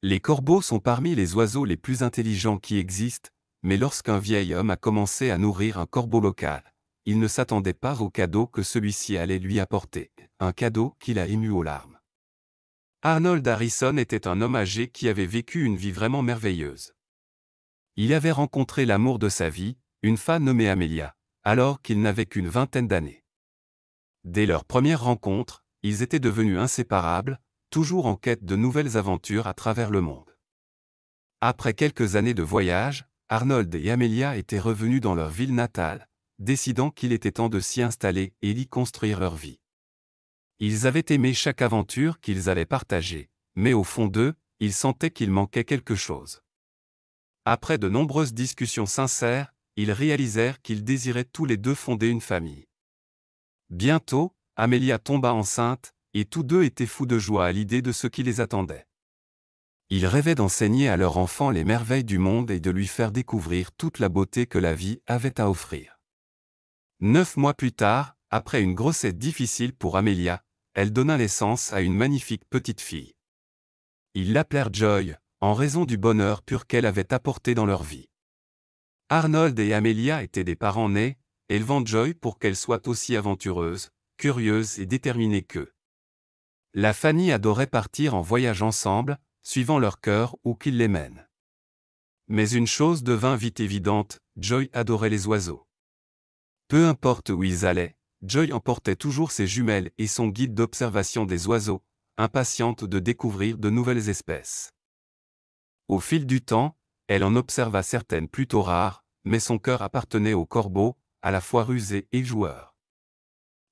Les corbeaux sont parmi les oiseaux les plus intelligents qui existent, mais lorsqu'un vieil homme a commencé à nourrir un corbeau local, il ne s'attendait pas au cadeau que celui-ci allait lui apporter, un cadeau qui l'a ému aux larmes. Arnold Harrison était un homme âgé qui avait vécu une vie vraiment merveilleuse. Il avait rencontré l'amour de sa vie, une femme nommée Amelia, alors qu'il n'avait qu'une vingtaine d'années. Dès leur première rencontre, ils étaient devenus inséparables, toujours en quête de nouvelles aventures à travers le monde. Après quelques années de voyage, Arnold et Amelia étaient revenus dans leur ville natale, décidant qu'il était temps de s'y installer et d'y construire leur vie. Ils avaient aimé chaque aventure qu'ils allaient partager, mais au fond d'eux, ils sentaient qu'il manquait quelque chose. Après de nombreuses discussions sincères, ils réalisèrent qu'ils désiraient tous les deux fonder une famille. Bientôt, Amelia tomba enceinte, et tous deux étaient fous de joie à l'idée de ce qui les attendait. Ils rêvaient d'enseigner à leur enfant les merveilles du monde et de lui faire découvrir toute la beauté que la vie avait à offrir. 9 mois plus tard, après une grossesse difficile pour Amelia, elle donna naissance à une magnifique petite fille. Ils l'appelèrent Joy, en raison du bonheur pur qu'elle avait apporté dans leur vie. Arnold et Amelia étaient des parents nés, élevant Joy pour qu'elle soit aussi aventureuse, curieuse et déterminée qu'eux. La famille adorait partir en voyage ensemble, suivant leur cœur où qu'ils les mènent. Mais une chose devint vite évidente, Joy adorait les oiseaux. Peu importe où ils allaient, Joy emportait toujours ses jumelles et son guide d'observation des oiseaux, impatiente de découvrir de nouvelles espèces. Au fil du temps, elle en observa certaines plutôt rares, mais son cœur appartenait aux corbeaux, à la fois rusés et joueurs.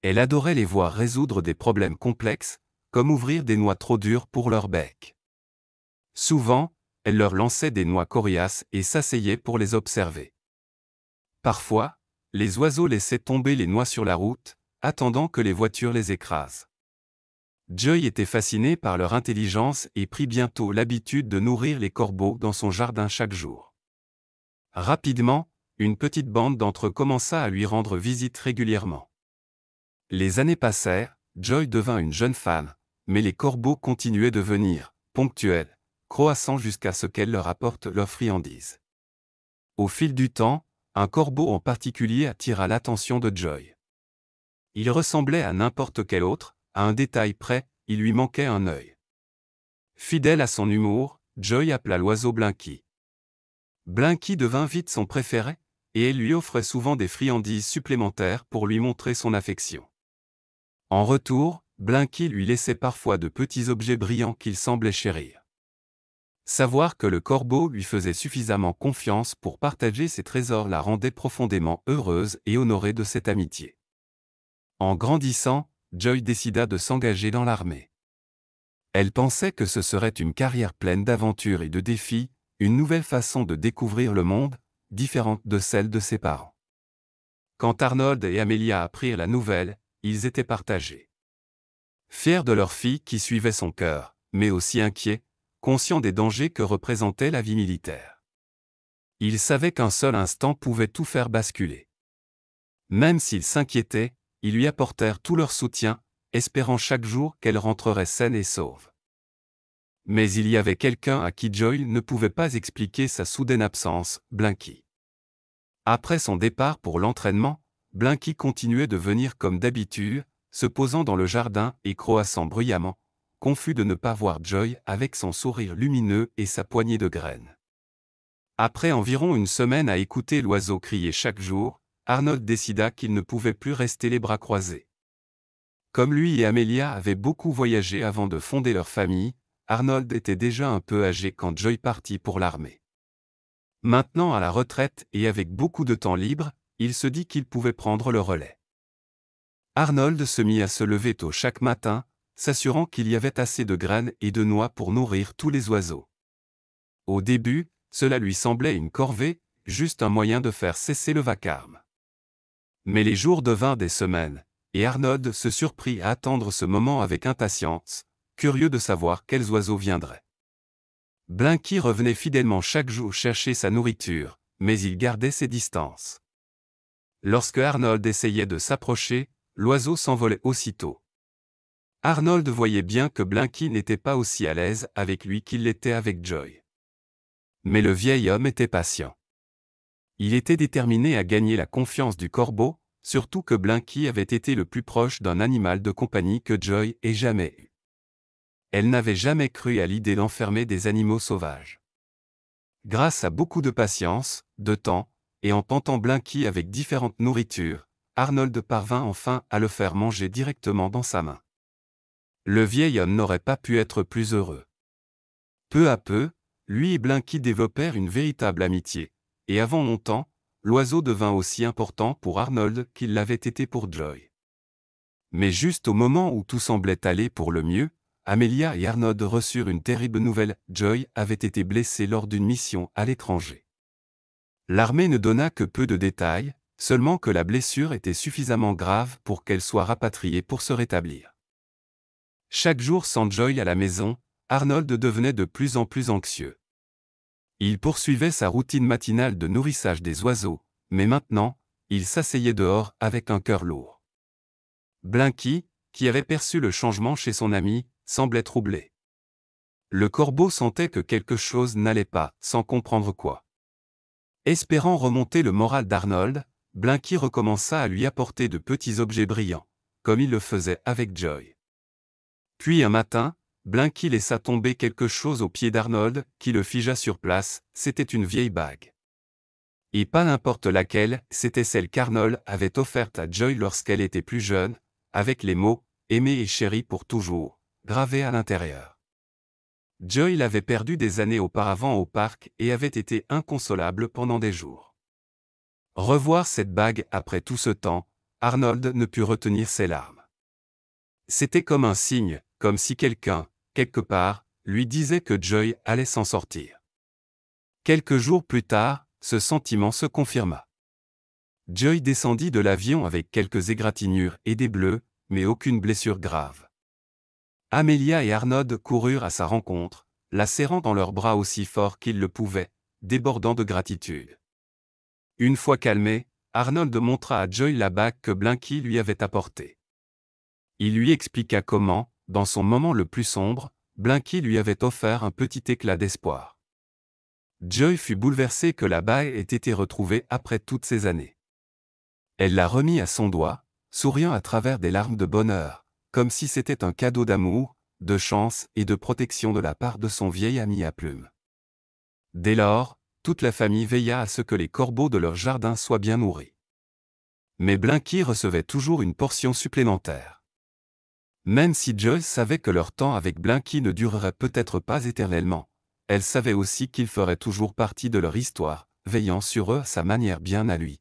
Elle adorait les voir résoudre des problèmes complexes, comme ouvrir des noix trop dures pour leur bec. Souvent, elle leur lançait des noix coriaces et s'asseyait pour les observer. Parfois, les oiseaux laissaient tomber les noix sur la route, attendant que les voitures les écrasent. Joy était fascinée par leur intelligence et prit bientôt l'habitude de nourrir les corbeaux dans son jardin chaque jour. Rapidement, une petite bande d'entre eux commença à lui rendre visite régulièrement. Les années passèrent, Joy devint une jeune femme, mais les corbeaux continuaient de venir, ponctuels, croissant jusqu'à ce qu'elle leur apporte leurs friandises. Au fil du temps, un corbeau en particulier attira l'attention de Joy. Il ressemblait à n'importe quel autre, à un détail près, il lui manquait un œil. Fidèle à son humour, Joy appela l'oiseau Blinky. Blinky devint vite son préféré, et elle lui offrait souvent des friandises supplémentaires pour lui montrer son affection. En retour, Blinky lui laissait parfois de petits objets brillants qu'il semblait chérir. Savoir que le corbeau lui faisait suffisamment confiance pour partager ses trésors la rendait profondément heureuse et honorée de cette amitié. En grandissant, Joy décida de s'engager dans l'armée. Elle pensait que ce serait une carrière pleine d'aventures et de défis, une nouvelle façon de découvrir le monde, différente de celle de ses parents. Quand Arnold et Amelia apprirent la nouvelle, ils étaient partagés. Fiers de leur fille qui suivait son cœur, mais aussi inquiets, conscients des dangers que représentait la vie militaire. Ils savaient qu'un seul instant pouvait tout faire basculer. Même s'ils s'inquiétaient, ils lui apportèrent tout leur soutien, espérant chaque jour qu'elle rentrerait saine et sauve. Mais il y avait quelqu'un à qui Joy ne pouvait pas expliquer sa soudaine absence, Blinky. Après son départ pour l'entraînement, Blinky continuait de venir comme d'habitude, se posant dans le jardin et croassant bruyamment, confus de ne pas voir Joy avec son sourire lumineux et sa poignée de graines. Après environ une semaine à écouter l'oiseau crier chaque jour, Arnold décida qu'il ne pouvait plus rester les bras croisés. Comme lui et Amelia avaient beaucoup voyagé avant de fonder leur famille, Arnold était déjà un peu âgé quand Joy partit pour l'armée. Maintenant à la retraite et avec beaucoup de temps libre, il se dit qu'il pouvait prendre le relais. Arnold se mit à se lever tôt chaque matin, s'assurant qu'il y avait assez de graines et de noix pour nourrir tous les oiseaux. Au début, cela lui semblait une corvée, juste un moyen de faire cesser le vacarme. Mais les jours devinrent des semaines, et Arnold se surprit à attendre ce moment avec impatience, curieux de savoir quels oiseaux viendraient. Blinky revenait fidèlement chaque jour chercher sa nourriture, mais il gardait ses distances. Lorsque Arnold essayait de s'approcher, l'oiseau s'envolait aussitôt. Arnold voyait bien que Blinky n'était pas aussi à l'aise avec lui qu'il l'était avec Joy. Mais le vieil homme était patient. Il était déterminé à gagner la confiance du corbeau, surtout que Blinky avait été le plus proche d'un animal de compagnie que Joy ait jamais eu. Elle n'avait jamais cru à l'idée d'enfermer des animaux sauvages. Grâce à beaucoup de patience, de temps, et en tentant Blinky avec différentes nourritures, Arnold parvint enfin à le faire manger directement dans sa main. Le vieil homme n'aurait pas pu être plus heureux. Peu à peu, lui et Blinky développèrent une véritable amitié, et avant longtemps, l'oiseau devint aussi important pour Arnold qu'il l'avait été pour Joy. Mais juste au moment où tout semblait aller pour le mieux, Amelia et Arnold reçurent une terrible nouvelle: Joy avait été blessée lors d'une mission à l'étranger. L'armée ne donna que peu de détails, seulement que la blessure était suffisamment grave pour qu'elle soit rapatriée pour se rétablir. Chaque jour sans Joy à la maison, Arnold devenait de plus en plus anxieux. Il poursuivait sa routine matinale de nourrissage des oiseaux, mais maintenant, il s'asseyait dehors avec un cœur lourd. Blinky, qui avait perçu le changement chez son ami, semblait troublé. Le corbeau sentait que quelque chose n'allait pas, sans comprendre quoi. Espérant remonter le moral d'Arnold, Blinky recommença à lui apporter de petits objets brillants, comme il le faisait avec Joy. Puis un matin, Blinky laissa tomber quelque chose aux pieds d'Arnold, qui le figea sur place. C'était une vieille bague. Et pas n'importe laquelle, c'était celle qu'Arnold avait offerte à Joy lorsqu'elle était plus jeune, avec les mots « aimé et chéri pour toujours » gravés à l'intérieur. Joy l'avait perdue des années auparavant au parc et avait été inconsolable pendant des jours. Revoir cette bague après tout ce temps, Arnold ne put retenir ses larmes. C'était comme un signe, comme si quelqu'un, quelque part, lui disait que Joy allait s'en sortir. Quelques jours plus tard, ce sentiment se confirma. Joy descendit de l'avion avec quelques égratignures et des bleus, mais aucune blessure grave. Amelia et Arnold coururent à sa rencontre, la serrant dans leurs bras aussi fort qu'ils le pouvaient, débordant de gratitude. Une fois calmé, Arnold montra à Joy la bague que Blinky lui avait apportée. Il lui expliqua comment, dans son moment le plus sombre, Blinky lui avait offert un petit éclat d'espoir. Joy fut bouleversée que la bague ait été retrouvée après toutes ces années. Elle la remit à son doigt, souriant à travers des larmes de bonheur, comme si c'était un cadeau d'amour, de chance et de protection de la part de son vieil ami à plumes. Dès lors, toute la famille veilla à ce que les corbeaux de leur jardin soient bien nourris. Mais Blinky recevait toujours une portion supplémentaire. Même si Joy savait que leur temps avec Blinky ne durerait peut-être pas éternellement, elle savait aussi qu'il ferait toujours partie de leur histoire, veillant sur eux à sa manière bien à lui.